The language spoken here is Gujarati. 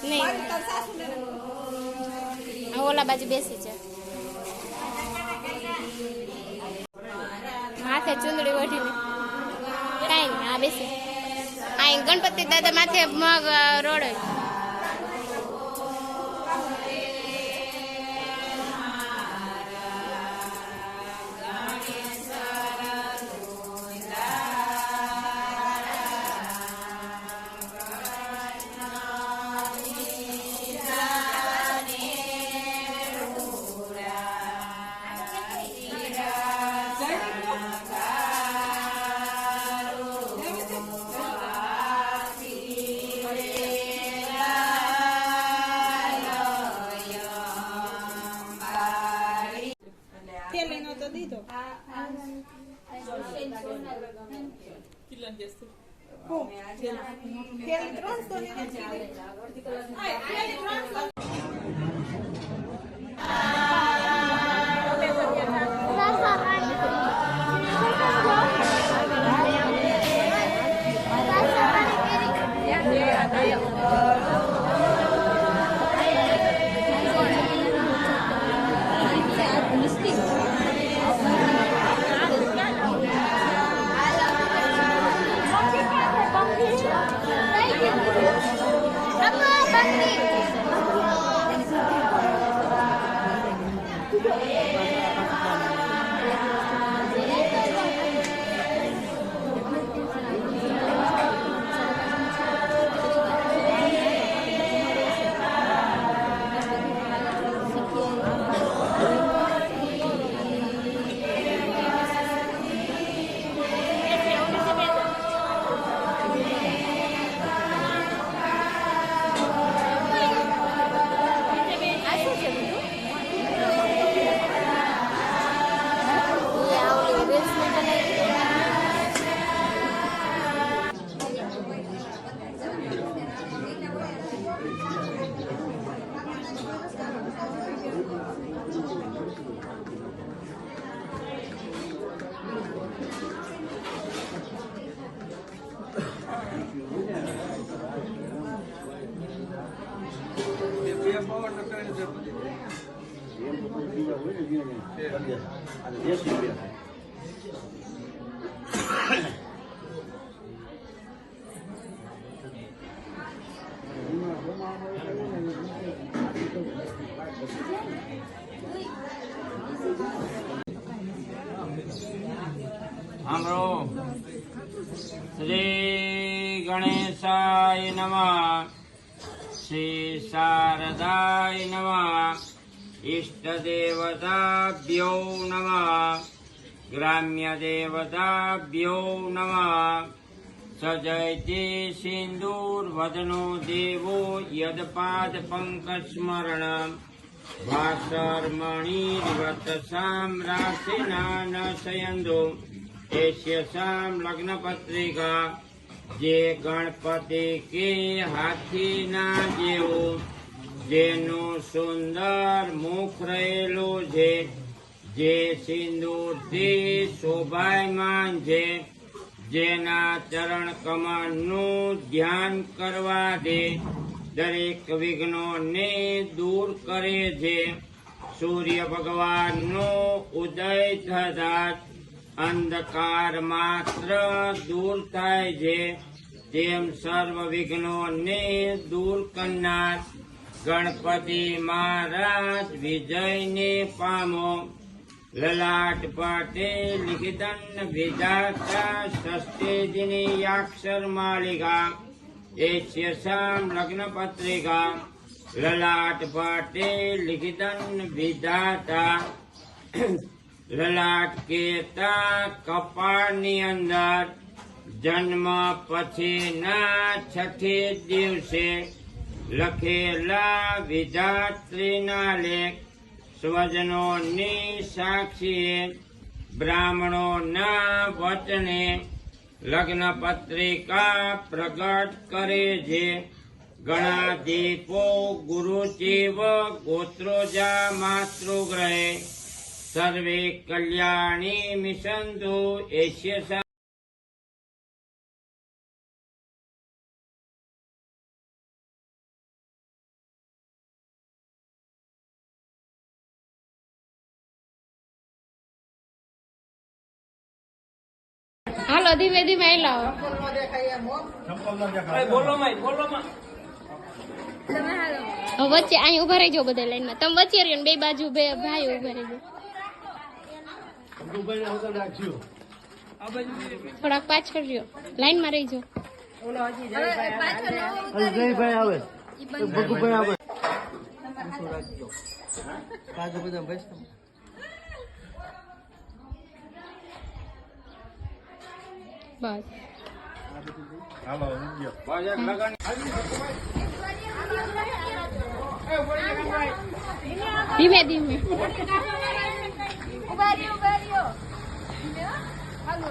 નહીં ઓલા બાજુ બેસી છે માથે ચુંદડી ઓઢીને કઈ નહીં આ બેસી આ ગણપતિ દાદા માથે મગ રોડ श्री गणेशाय नमः। श्री शारदाय नमः। इष्टदेवताभ्यो नमः। ग्राम्यदेवताभ्यो नमः। सजयति सिन्दूर्वदनो देवो यदपाद पंकस्मरण भास्करमणिर्वतसां राशिना न शयन्दो एष्यसां लग्न पत्रिका जे गणपति के हाथी ना जेवो जेनु सुंदर मुख रहेलू છે જે સિંદૂરથી શોભાયમાન છે જેના ચરણ કમળનું ધ્યાન કરવા દે દરેક વિઘ્નોને દૂર કરે છે સૂર્ય ભગવાનનો ઉદય થતાં અંધકાર માત્ર દૂર થાય છે તેમ સર્વ વિઘ્નોને દૂર કરનાર ગણપતિ મહારાજ વિજયને પામો લલાટ પાટે લિખિતન વિધાતા ષષ્ઠી અક્ષર માલિકા એષ્યસામ લગ્ન પત્રિકા લલાટ પાટે લિખિતન વિધાતા લલાટ કેતા કપાળની અંદર જન્મ પછીના છઠ્ઠે દિવસે લખેલા વિધાત્રીના લેખ સ્વજનોની સાક્ષીએ બ્રાહ્મણોના વચને લગ્ન પત્રિકા પ્રગટ કરે છે ઘણા દીપો ગુરુજીવ ગોત્રોજા માતૃગ્રહે સર્વે કલ્યાણી મિશન્તુ એષ્ય હાલો ધીમે ધીમે લાવો. વચ્ચે અહીં ઉભા રહી જાઓ બધા લાઈનમાં. તમે વચ્ચે રહ્યો ને બે બાજુ બે ભાઈ ઉભા રહી જાઓ. થોડાક પાછળ રહ્યો, લાઈનમાં રહી જાઓ. બસ ધીમે ધીમે. ઉભા રહ્યો. હાલો.